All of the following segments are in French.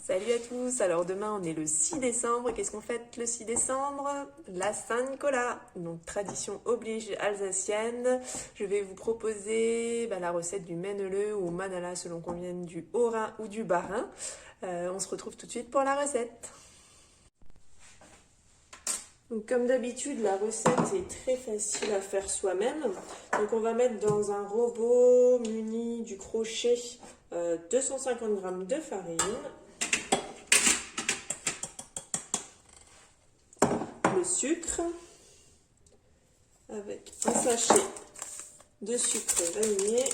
Salut à tous, alors demain on est le 6 décembre, qu'est-ce qu'on fête le 6 décembre? La Saint-Nicolas, donc tradition oblige alsacienne. Je vais vous proposer la recette du menneleu ou manala selon qu'on vienne du Haut-Rhin ou du Bas-Rhin. On se retrouve tout de suite pour la recette. Donc, comme d'habitude, la recette est très facile à faire soi-même. Donc on va mettre dans un robot muni du crochet 250 g de farine, le sucre avec un sachet de sucre vanillé,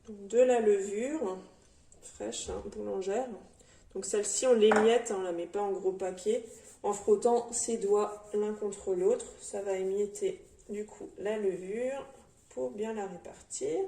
de la levure fraîche, boulangère. Donc celle-ci on l'émiette, on la met pas en gros paquet. En frottant ses doigts l'un contre l'autre, ça va émietter du coup la levure pour bien la répartir.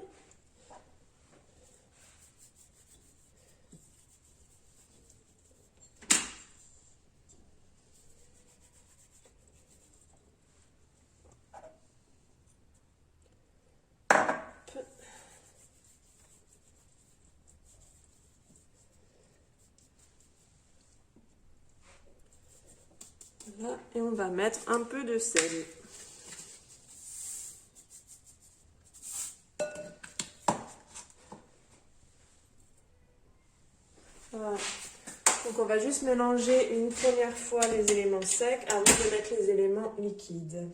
Voilà, et on va mettre un peu de sel. Voilà. Donc on va juste mélanger une première fois les éléments secs avant de mettre les éléments liquides.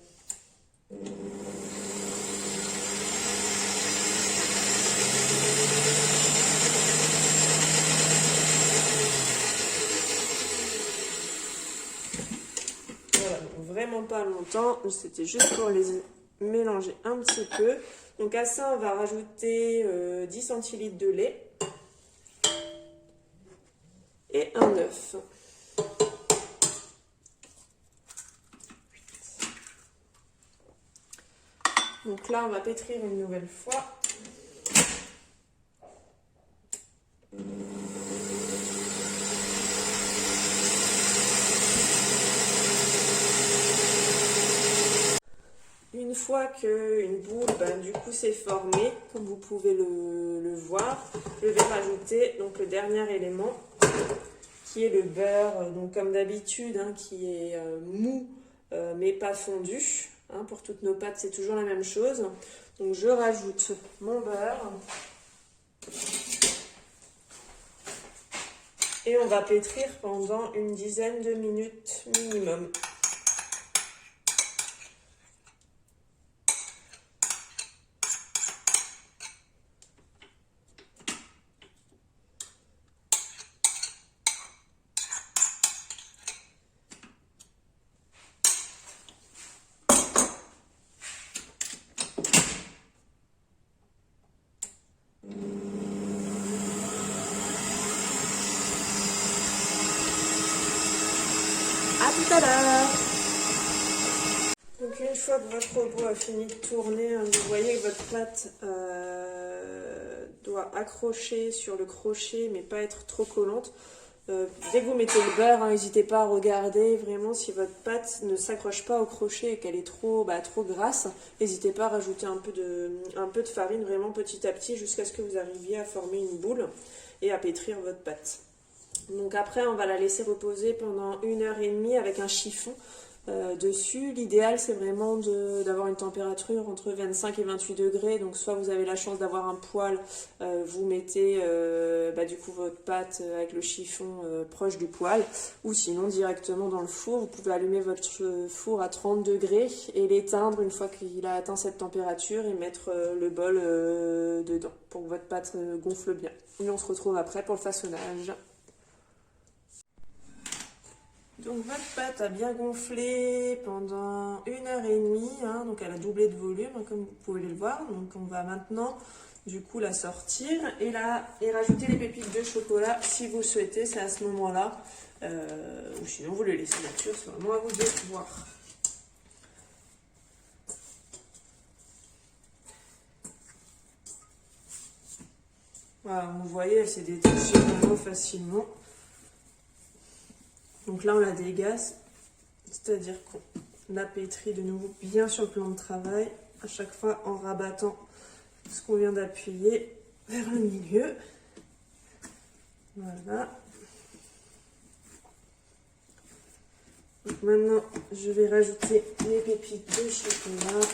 Voilà, donc vraiment pas longtemps, c'était juste pour les mélanger un petit peu. Donc à ça, on va rajouter 10 centilitres de lait et un œuf. Donc là, on va pétrir une nouvelle fois. Une fois qu'une boule du coup s'est formée, comme vous pouvez le voir, je vais rajouter donc le dernier élément qui est le beurre, donc comme d'habitude, qui est mou mais pas fondu. Pour toutes nos pâtes, c'est toujours la même chose. Donc je rajoute mon beurre et on va pétrir pendant une dizaine de minutes minimum. À tout à l'heure. Donc une fois que votre robot a fini de tourner, vous voyez que votre pâte doit accrocher sur le crochet mais pas être trop collante. Dès que vous mettez le beurre, n'hésitez pas à regarder vraiment si votre pâte ne s'accroche pas au crochet et qu'elle est trop grasse. N'hésitez pas à rajouter un peu de farine vraiment petit à petit jusqu'à ce que vous arriviez à former une boule et à pétrir votre pâte. Donc après, on va la laisser reposer pendant 1h30 avec un chiffon dessus. L'idéal, c'est vraiment d'avoir une température entre 25 et 28 degrés. Donc soit vous avez la chance d'avoir un poêle, vous mettez du coup votre pâte avec le chiffon proche du poêle, ou sinon directement dans le four. Vous pouvez allumer votre four à 30 degrés et l'éteindre une fois qu'il a atteint cette température et mettre le bol dedans pour que votre pâte gonfle bien. Et on se retrouve après pour le façonnage. Donc votre pâte a bien gonflé pendant 1h30, donc elle a doublé de volume comme vous pouvez le voir. Donc on va maintenant du coup la sortir et rajouter les pépites de chocolat si vous le souhaitez, c'est à ce moment-là. Ou sinon vous le laissez nature, c'est vraiment à vous de voir. Voilà, vous voyez, elle s'est détachée vraiment facilement. Donc là, on la dégaze, c'est-à-dire qu'on la pétrit de nouveau bien sur le plan de travail, à chaque fois en rabattant ce qu'on vient d'appuyer vers le milieu. Voilà. Donc maintenant, je vais rajouter les pépites de chocolat.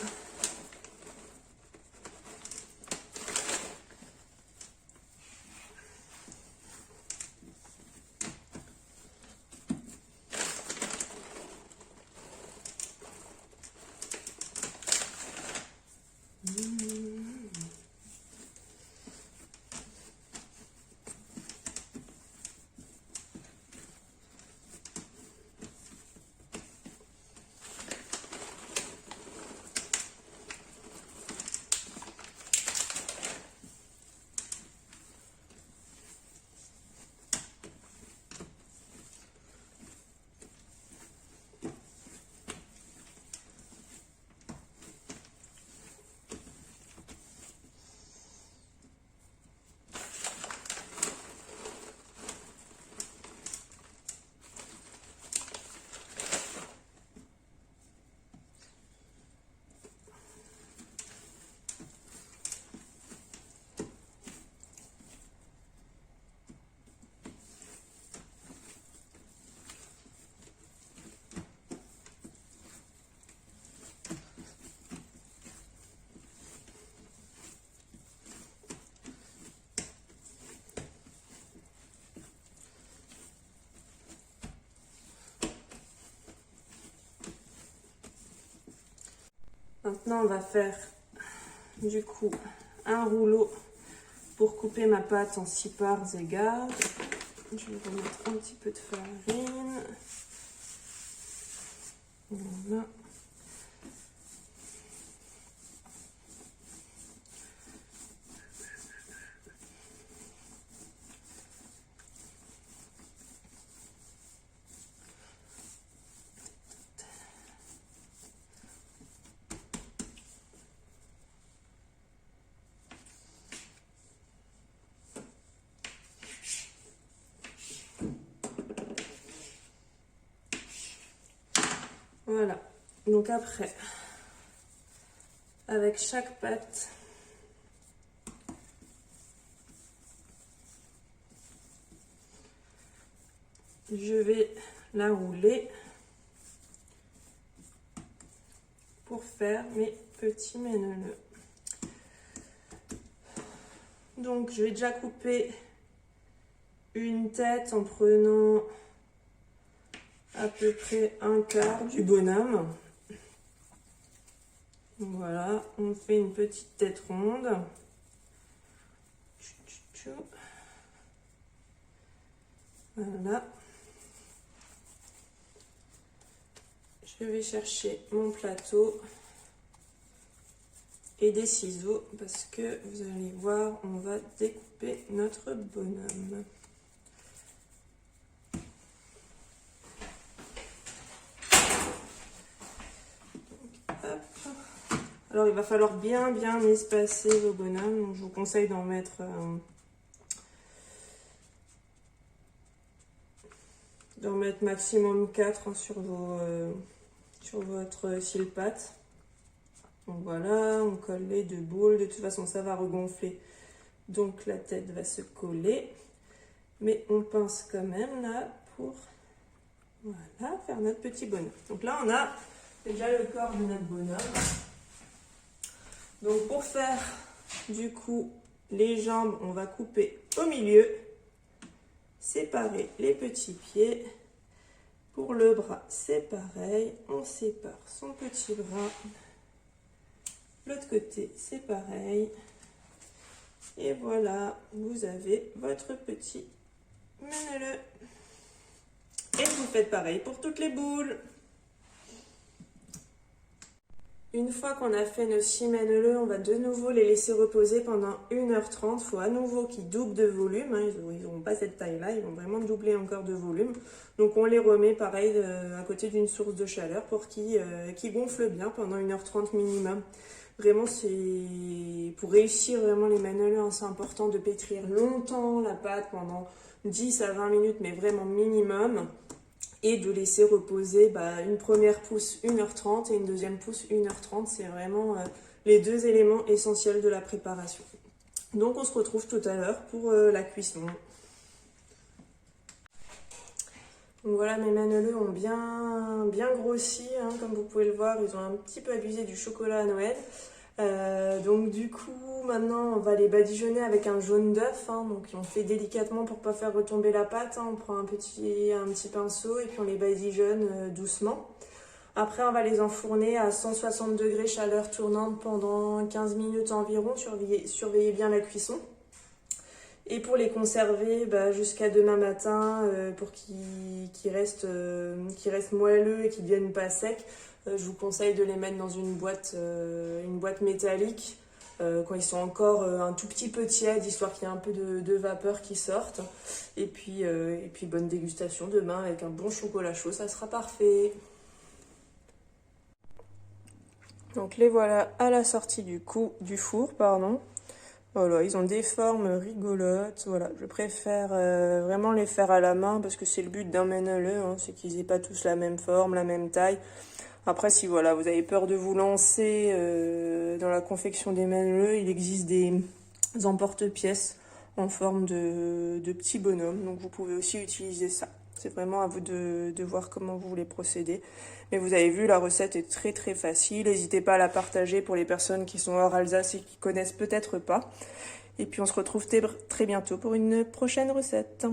Maintenant, on va faire du coup un rouleau pour couper ma pâte en 6 parts égales. Je vais remettre un petit peu de farine. Voilà. Voilà, donc après, avec chaque pâte, je vais la rouler pour faire mes petits méneleux. Donc je vais déjà couper une tête en prenant à peu près un quart du bonhomme. Voilà, on fait une petite tête ronde. Voilà. Je vais chercher mon plateau et des ciseaux parce que vous allez voir, on va découper notre bonhomme. Alors il va falloir bien espacer vos bonhommes. Donc, je vous conseille d'en mettre maximum 4 hein, sur votre cile-pâte. Donc voilà, on colle les 2 boules. De toute façon, ça va regonfler. Donc la tête va se coller. Mais on pince quand même là pour voilà, faire notre petit bonhomme. Donc là, on a déjà le corps de notre bonhomme. Donc pour faire du coup les jambes, on va couper au milieu, séparer les petits pieds. Pour le bras, c'est pareil, on sépare son petit bras. L'autre côté, c'est pareil. Et voilà, vous avez votre petit méneleux. Et vous faites pareil pour toutes les boules. Une fois qu'on a fait nos 6 méneleux, on va de nouveau les laisser reposer pendant 1h30. Il faut à nouveau qu'ils doublent de volume. Hein. Ils n'auront pas cette taille-là, ils vont vraiment doubler encore de volume. Donc on les remet pareil à côté d'une source de chaleur pour qu'ils gonflent bien pendant 1h30 minimum. Vraiment, c'est pour réussir vraiment les méneleux, hein, c'est important de pétrir longtemps la pâte pendant 10 à 20 minutes, mais vraiment minimum. et de laisser reposer une première pousse 1h30 et une deuxième pousse 1h30. C'est vraiment les deux éléments essentiels de la préparation. Donc on se retrouve tout à l'heure pour la cuisson. Donc voilà, mes manneleux ont bien grossi, hein, comme vous pouvez le voir, ils ont un petit peu abusé du chocolat à Noël. Donc du coup, maintenant on va les badigeonner avec un jaune d'œuf, hein, donc on fait délicatement pour pas faire retomber la pâte, hein. On prend un petit pinceau et puis on les badigeonne doucement. Après on va les enfourner à 160 degrés chaleur tournante pendant 15 minutes environ, surveillez bien la cuisson. Et pour les conserver jusqu'à demain matin, pour qu'ils restent moelleux et qu'ils ne deviennent pas secs, je vous conseille de les mettre dans une boîte métallique quand ils sont encore un tout petit peu tièdes, histoire qu'il y ait un peu de vapeur qui sorte. Et puis bonne dégustation demain avec un bon chocolat chaud, ça sera parfait. Donc les voilà à la sortie du four, pardon. Voilà, ils ont des formes rigolotes. Voilà, je préfère vraiment les faire à la main parce que c'est le but d'un manneleux, hein, c'est qu'ils n'aient pas tous la même forme, la même taille. Après, si voilà, vous avez peur de vous lancer dans la confection des manneleux, il existe des emporte-pièces en forme de petits bonhommes. Donc vous pouvez aussi utiliser ça. C'est vraiment à vous de voir comment vous voulez procéder. Mais vous avez vu, la recette est très très facile. N'hésitez pas à la partager pour les personnes qui sont hors Alsace et qui connaissent peut-être pas. Et puis on se retrouve très bientôt pour une prochaine recette.